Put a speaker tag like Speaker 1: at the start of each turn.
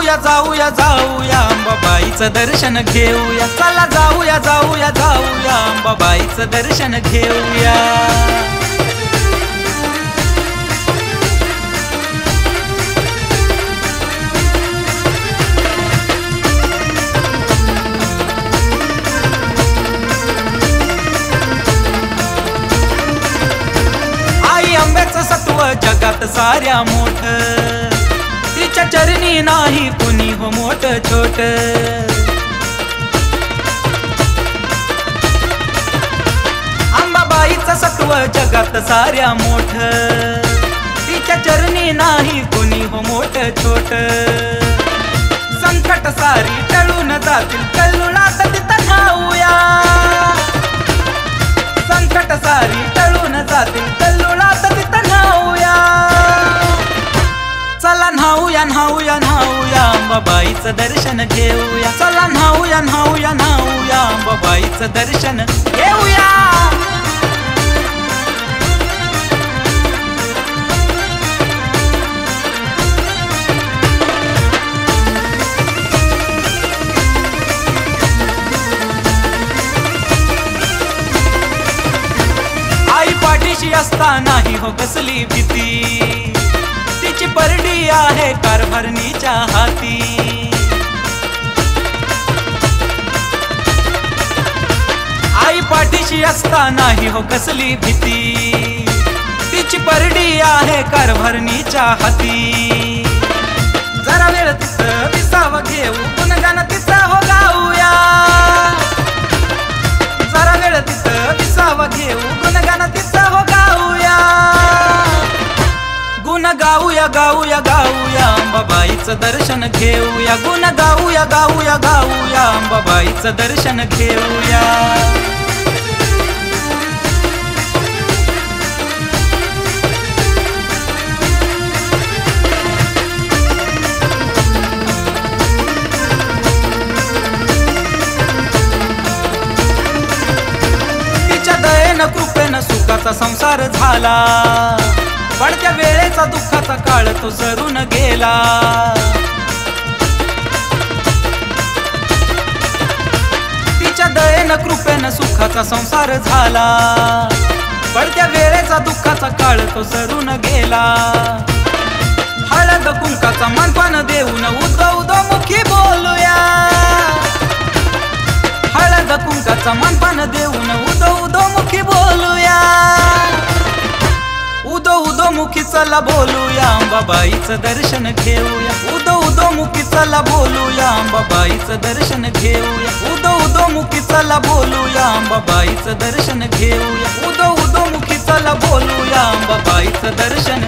Speaker 1: जाऊया जाऊया जाऊया अंबाबाईचं दर्शन घेऊया, चला जाऊया जाऊया जाऊया अंबाबाईचं दर्शन घेऊया। आई अंब्याचं सत्व जगात साऱ्या मोठ, तिच्या चरणी नाही कुणी हो मोठ छोट। अंबाबाईचं सत्व जगात साऱ्या मोठ, तिच्या चरणी नाही कुणी हो मोठ छोट। संकट सारी टळून जातील कल्लोळात तिथं धावूया, संकट सारी टळून जातील कल्लोळात तिथं धावूया। चला न्हाऊया न्हाऊया न्हाऊया अंबाबाईचं दर्शन घेऊया, चला न्हाऊया न्हाऊया न्हाऊया अंबाबाईचं दर्शन घेऊया। आई पाठीशी असतानाही हो कसली भीती, तिची परडी आहे कारभारणीच्या हाती। आई पाठीशी असतानाही हो कसली भीती, तिची परडी आहे कारभारणीच्या हाती। जरा वेळ तिचं विसावं घेऊ गुणगान तिचं हो गाऊया, जरा वेळ तिचं विसावं घेऊ गुणगान तिचं हो गाऊया। गुण गाऊया गाऊया गाऊया अंबाबाईचं दर्शन घेऊया, गुण गाऊया गाऊया गाऊया अंबाबाईचं दर्शन घेऊया। तिच्या दयेनं कृपेनं सुखाचा संसार झाला, पडत्या वेळेचा दुःखाचा काळ तो सरून गेला। तिच्या दयेनं कृपेनं सुखाचा संसार झाला, पडत्या वेळेचा दुःखाचा काळ तो सरून गेला। हळद कुंकाचा मानपान देऊन उदो उदो मुखी बोलूया, हळद कुंकाचा मानपान देऊन उदो उदो मुखी बोलूया। उदो उदो मुखी चला बोलूया अंबाबाईचं दर्शन घेऊया, उदो उदो मुखी चला बोलूया अंबाबाईचं दर्शन घेऊया, उदो उदो मुखी चला बोलूया अंबाबाईचं दर्शन घेऊया, उदो उदो मुखी चला बोलूया अंबाबाईचं दर्शन